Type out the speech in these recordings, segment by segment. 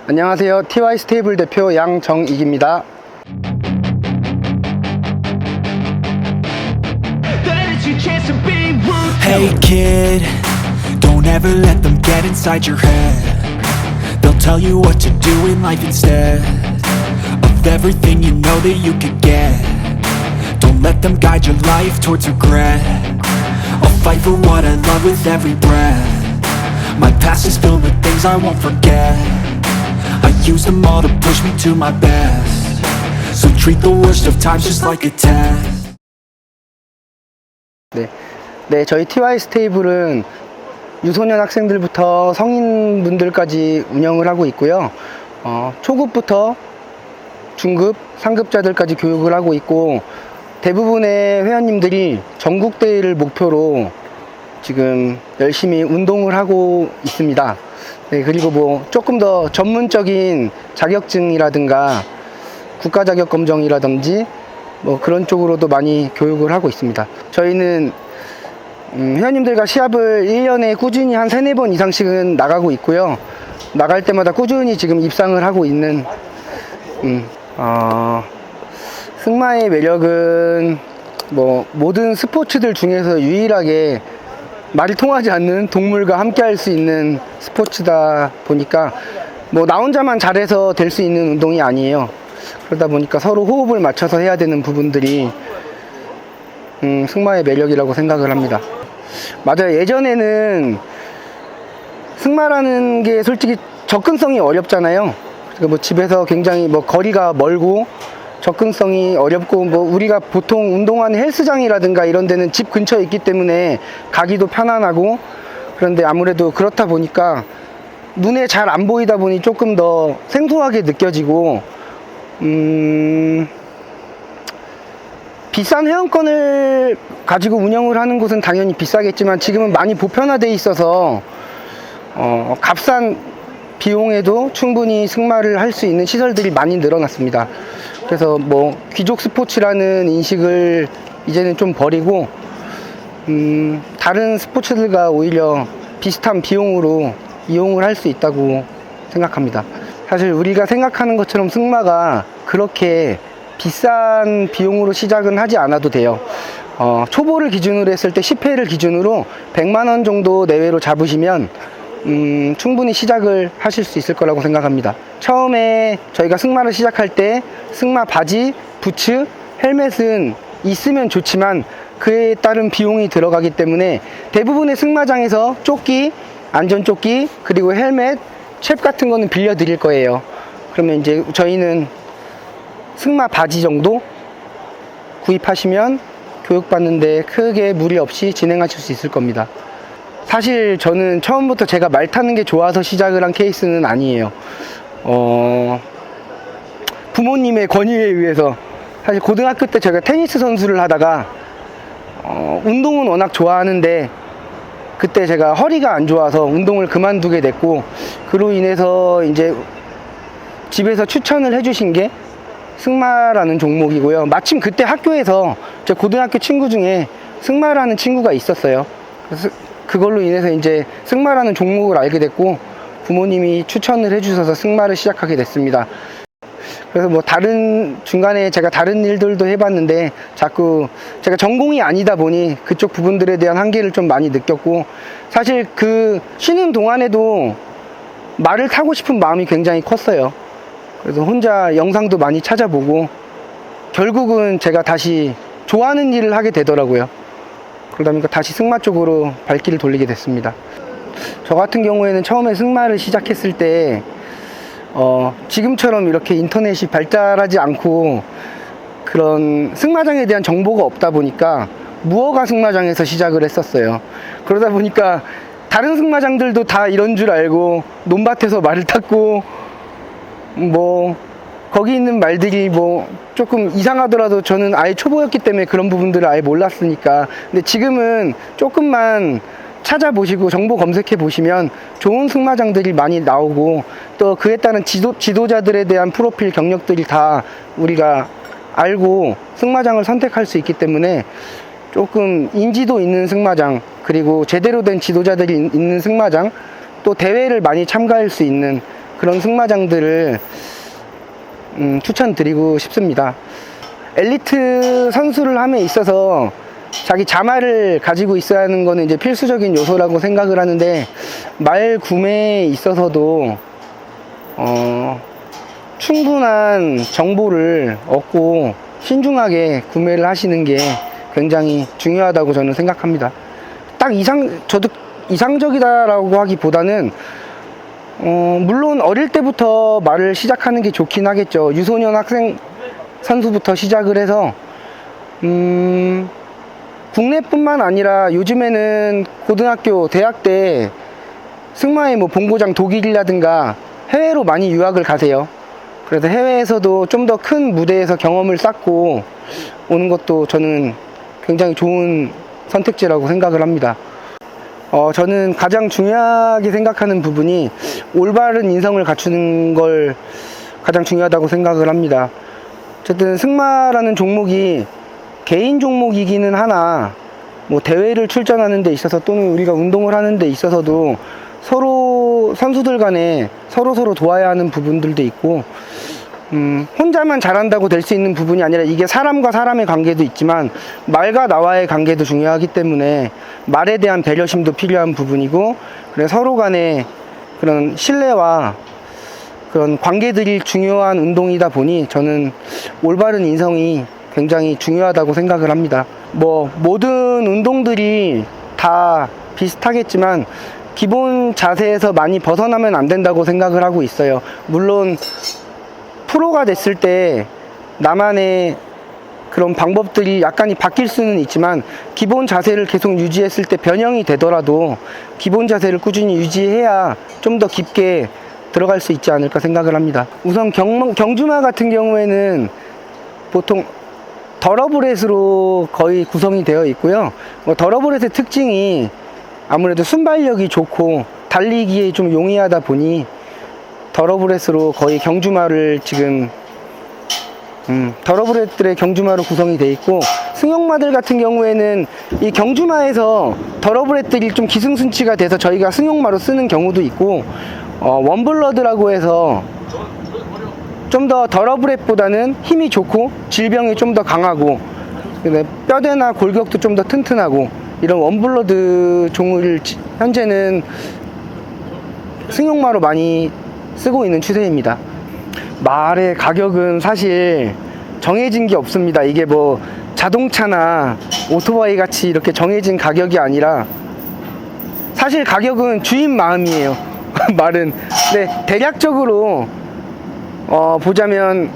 안녕하세요. TY 스테이블 대표 양정익입니다. Hey kid, don't ever let them get inside your head. They'll tell you what to do in life instead of everything you know that you could get. Don't let them guide your life towards regret. I'll fight for what I love with every breath. My past is filled with things I won't forget. I use them all to push me to my best. So treat the worst of times just like a test. 네, 저희 TY 스테이블은 유소년 학생들부터 성인분들까지 운영을 하고 있고요. 초급부터 중급, 상급자들까지 교육을 하고 있고, 대부분의 회원님들이 전국대회를 목표로 지금 열심히 운동을 하고 있습니다. 네, 그리고 뭐 조금 더 전문적인 자격증이라든가 국가자격검정이라든지 뭐 그런 쪽으로도 많이 교육을 하고 있습니다. 저희는 회원님들과 시합을 1년에 꾸준히 한 3-4번 이상씩은 나가고 있고요. 나갈 때마다 꾸준히 지금 입상을 하고 있는 승마의 매력은 뭐 모든 스포츠들 중에서 유일하게 말이 통하지 않는 동물과 함께 할 수 있는 스포츠다 보니까 뭐 나 혼자만 잘해서 될 수 있는 운동이 아니에요. 그러다 보니까 서로 호흡을 맞춰서 해야 되는 부분들이 승마의 매력이라고 생각을 합니다. 맞아요. 예전에는 승마라는 게 솔직히 접근성이 어렵잖아요. 뭐 집에서 굉장히 뭐 거리가 멀고 접근성이 어렵고, 뭐 우리가 보통 운동하는 헬스장이라든가 이런 데는 집 근처에 있기 때문에 가기도 편안하고, 그런데 아무래도 그렇다 보니까 눈에 잘 안 보이다 보니 조금 더 생소하게 느껴지고, 비싼 회원권을 가지고 운영을 하는 곳은 당연히 비싸겠지만 지금은 많이 보편화되어 있어서 값싼 비용에도 충분히 승마를 할 수 있는 시설들이 많이 늘어났습니다. 그래서 뭐 귀족 스포츠라는 인식을 이제는 좀 버리고 다른 스포츠들과 오히려 비슷한 비용으로 이용을 할 수 있다고 생각합니다. 사실 우리가 생각하는 것처럼 승마가 그렇게 비싼 비용으로 시작은 하지 않아도 돼요. 초보를 기준으로 했을 때 10회를 기준으로 100만원 정도 내외로 잡으시면 충분히 시작을 하실 수 있을 거라고 생각합니다. 처음에 저희가 승마를 시작할 때 승마 바지, 부츠, 헬멧은 있으면 좋지만 그에 따른 비용이 들어가기 때문에 대부분의 승마장에서 조끼, 안전조끼, 그리고 헬멧, 챕 같은 거는 빌려 드릴 거예요. 그러면 이제 저희는 승마 바지 정도 구입하시면 교육받는데 크게 무리 없이 진행하실 수 있을 겁니다. 사실 저는 처음부터 제가 말 타는 게 좋아서 시작을 한 케이스는 아니에요. 부모님의 권유에 의해서, 사실 고등학교 때 제가 테니스 선수를 하다가 운동은 워낙 좋아하는데 그때 제가 허리가 안 좋아서 운동을 그만두게 됐고, 그로 인해서 이제 집에서 추천을 해주신 게 승마라는 종목이고요. 마침 그때 학교에서 제 고등학교 친구 중에 승마라는 친구가 있었어요. 그래서 그걸로 인해서 이제 승마라는 종목을 알게 됐고, 부모님이 추천을 해주셔서 승마를 시작하게 됐습니다. 그래서 뭐 중간에 제가 다른 일들도 해봤는데 자꾸 제가 전공이 아니다 보니 그쪽 부분들에 대한 한계를 좀 많이 느꼈고, 사실 그 쉬는 동안에도 말을 타고 싶은 마음이 굉장히 컸어요. 그래서 혼자 영상도 많이 찾아보고 결국은 제가 다시 좋아하는 일을 하게 되더라고요. 그러다 보니까 다시 승마 쪽으로 발길을 돌리게 됐습니다. 저 같은 경우에는 처음에 승마를 시작했을 때 지금처럼 이렇게 인터넷이 발달하지 않고 그런 승마장에 대한 정보가 없다 보니까 무허가 승마장에서 시작을 했었어요. 그러다 보니까 다른 승마장들도 다 이런 줄 알고 논밭에서 말을 탔고, 뭐 거기 있는 말들이 뭐 조금 이상하더라도 저는 아예 초보였기 때문에 그런 부분들을 아예 몰랐으니까. 근데 지금은 조금만 찾아보시고 정보 검색해 보시면 좋은 승마장들이 많이 나오고, 또 그에 따른 지도자들에 대한 프로필 경력들이 다 우리가 알고 승마장을 선택할 수 있기 때문에 조금 인지도 있는 승마장, 그리고 제대로 된 지도자들이 있는 승마장, 또 대회를 많이 참가할 수 있는 그런 승마장들을 추천드리고 싶습니다. 엘리트 선수를 함에 있어서 자기 자마를 가지고 있어야 하는 거는 이제 필수적인 요소라고 생각을 하는데, 말 구매에 있어서도 충분한 정보를 얻고 신중하게 구매를 하시는 게 굉장히 중요하다고 저는 생각합니다. 딱 저도 이상적이다라고 하기보다는 물론 어릴 때부터 말을 시작하는 게 좋긴 하겠죠. 유소년 학생 선수부터 시작을 해서 국내뿐만 아니라 요즘에는 고등학교, 대학 때 승마의 뭐 본고장 독일이라든가 해외로 많이 유학을 가세요. 그래서 해외에서도 좀 더 큰 무대에서 경험을 쌓고 오는 것도 저는 굉장히 좋은 선택지라고 생각을 합니다. 저는 가장 중요하게 생각하는 부분이 올바른 인성을 갖추는 걸 가장 중요하다고 생각을 합니다. 어쨌든 승마라는 종목이 개인 종목이기는 하나, 뭐 대회를 출전하는 데 있어서 또는 우리가 운동을 하는 데 있어서도 서로 선수들 간에 서로 도와야 하는 부분들도 있고, 혼자만 잘한다고 될 수 있는 부분이 아니라 이게 사람과 사람의 관계도 있지만 말과 나와의 관계도 중요하기 때문에 말에 대한 배려심도 필요한 부분이고, 그래서 서로 간에 그런 신뢰와 그런 관계들이 중요한 운동이다 보니 저는 올바른 인성이 굉장히 중요하다고 생각을 합니다. 뭐 모든 운동들이 다 비슷하겠지만 기본 자세에서 많이 벗어나면 안 된다고 생각을 하고 있어요. 물론 프로가 됐을 때 나만의 그런 방법들이 약간이 바뀔 수는 있지만 기본 자세를 계속 유지했을 때 변형이 되더라도 기본 자세를 꾸준히 유지해야 좀 더 깊게 들어갈 수 있지 않을까 생각을 합니다. 우선 경주마 같은 경우에는 보통 더러브렛으로 거의 구성이 되어 있고요. 더러브렛의 특징이 아무래도 순발력이 좋고 달리기에 좀 용이하다 보니 더러브렛으로 거의 경주마를 지금 더러브렛들의 경주마로 구성이 되어 있고, 승용마들 같은 경우에는 이 경주마에서 더러브렛들이 좀 기승순치가 돼서 저희가 승용마로 쓰는 경우도 있고, 원블러드라고 해서 좀 더 더러브렛보다는 힘이 좋고 질병이 좀 더 강하고 뼈대나 골격도 좀 더 튼튼하고 이런 원블러드 종을 현재는 승용마로 많이 쓰고 있는 추세입니다. 말의 가격은 사실 정해진 게 없습니다. 이게 뭐 자동차나 오토바이 같이 이렇게 정해진 가격이 아니라 사실 가격은 주인 마음이에요. 말은. 네, 대략적으로 보자면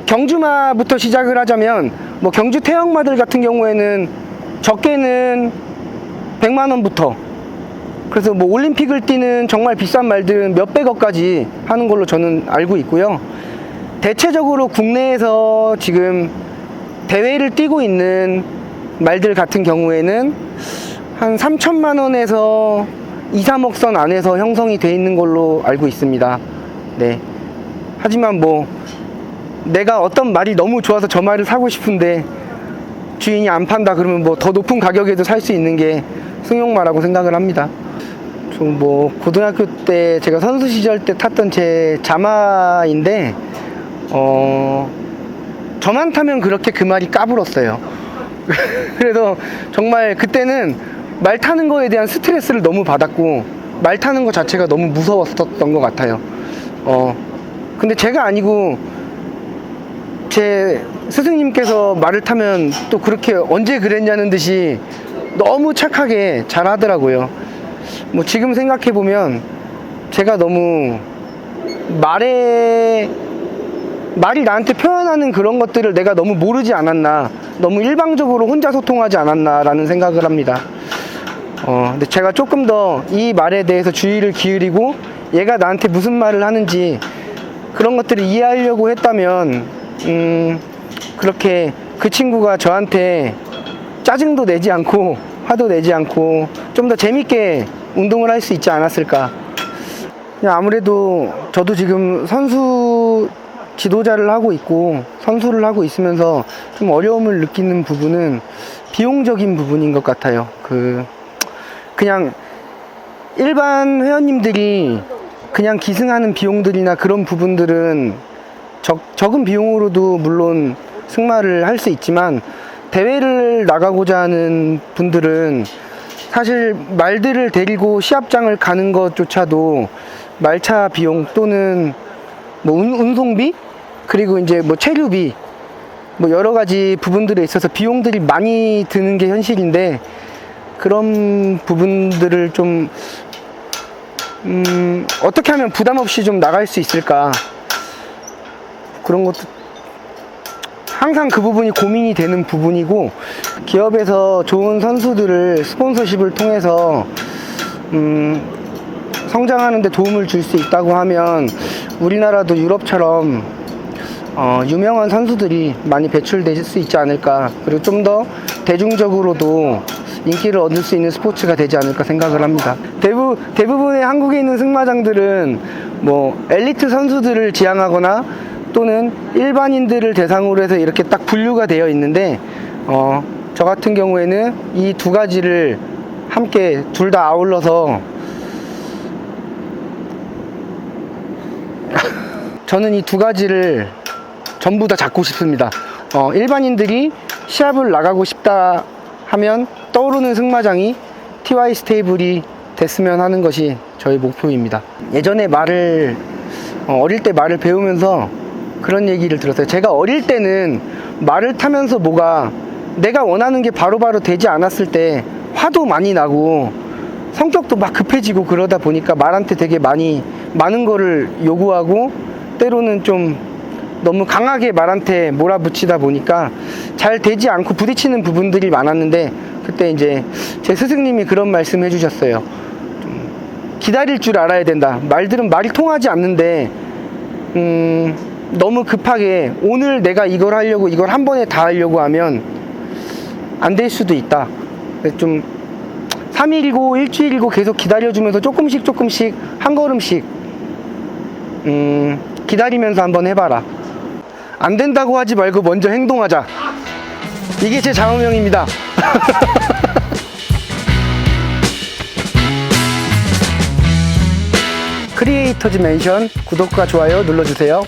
경주마부터 시작을 하자면 뭐 경주 태형마들 같은 경우에는 적게는 100만 원부터, 그래서 뭐 올림픽을 뛰는 정말 비싼 말들은 몇백억까지 하는 걸로 저는 알고 있고요. 대체적으로 국내에서 지금 대회를 뛰고 있는 말들 같은 경우에는 한 3천만 원에서 2, 3억 선 안에서 형성이 되어 있는 걸로 알고 있습니다. 네. 하지만 뭐 내가 어떤 말이 너무 좋아서 저 말을 사고 싶은데 주인이 안 판다 그러면 뭐 더 높은 가격에도 살 수 있는 게 승용마라고 생각을 합니다. 좀 뭐 고등학교 때 제가 선수 시절 때 탔던 제 자마인데 저만 타면 그렇게 그 말이 까불었어요. 그래서 정말 그때는 말 타는 거에 대한 스트레스를 너무 받았고 말 타는 거 자체가 너무 무서웠었던 것 같아요. 근데 제가 아니고 제 스승님께서 말을 타면 또 그렇게 언제 그랬냐는 듯이 너무 착하게 잘 하더라고요. 뭐 지금 생각해보면 제가 너무 말이 나한테 표현하는 그런 것들을 내가 너무 모르지 않았나, 너무 일방적으로 혼자 소통하지 않았나 라는 생각을 합니다. 근데 제가 조금 더 이 말에 대해서 주의를 기울이고 얘가 나한테 무슨 말을 하는지 그런 것들을 이해하려고 했다면 그렇게 그 친구가 저한테 짜증도 내지 않고 화도 내지 않고 좀 더 재밌게 운동을 할 수 있지 않았을까. 그냥 아무래도 저도 지금 선수 지도자를 하고 있고 선수를 하고 있으면서 좀 어려움을 느끼는 부분은 비용적인 부분인 것 같아요. 그냥 일반 회원님들이 그냥 기승하는 비용들이나 그런 부분들은 적은 비용으로도 물론 승마를 할 수 있지만, 대회를 나가고자 하는 분들은 사실 말들을 데리고 시합장을 가는 것조차도 말차 비용 또는 뭐 운송비, 그리고 이제 뭐 체류비, 뭐 여러 가지 부분들에 있어서 비용들이 많이 드는 게 현실인데, 그런 부분들을 좀 어떻게 하면 부담 없이 좀 나갈 수 있을까, 그런 것도 항상 그 부분이 고민이 되는 부분이고, 기업에서 좋은 선수들을 스폰서십을 통해서 성장하는 데 도움을 줄 수 있다고 하면 우리나라도 유럽처럼 유명한 선수들이 많이 배출될 수 있지 않을까, 그리고 좀 더 대중적으로도 인기를 얻을 수 있는 스포츠가 되지 않을까 생각을 합니다. 대부분의 한국에 있는 승마장들은 뭐 엘리트 선수들을 지향하거나 또는 일반인들을 대상으로 해서 이렇게 딱 분류가 되어 있는데, 저 같은 경우에는 이 두 가지를 함께 둘 다 아울러서 저는 이 두 가지를 전부 다 잡고 싶습니다. 일반인들이 시합을 나가고 싶다 하면 떠오르는 승마장이 TY 스테이블이 됐으면 하는 것이 저희 목표입니다. 예전에 어릴 때 말을 배우면서 그런 얘기를 들었어요. 제가 어릴 때는 말을 타면서 내가 원하는 게 바로바로 되지 않았을 때 화도 많이 나고 성격도 막 급해지고, 그러다 보니까 말한테 되게 많은 거를 요구하고, 때로는 좀 너무 강하게 말한테 몰아붙이다 보니까 잘 되지 않고 부딪히는 부분들이 많았는데, 그때 이제 제 스승님이 그런 말씀 해주셨어요. 좀 기다릴 줄 알아야 된다. 말들은 말이 통하지 않는데 너무 급하게 오늘 내가 이걸 하려고, 이걸 한 번에 다 하려고 하면 안 될 수도 있다. 좀 3일이고 일주일이고 계속 기다려주면서 조금씩 한 걸음씩 기다리면서 한번 해봐라. 안 된다고 하지 말고 먼저 행동하자. 이게 제 좌우명입니다. 크리에이터즈 맨션 구독과 좋아요 눌러주세요.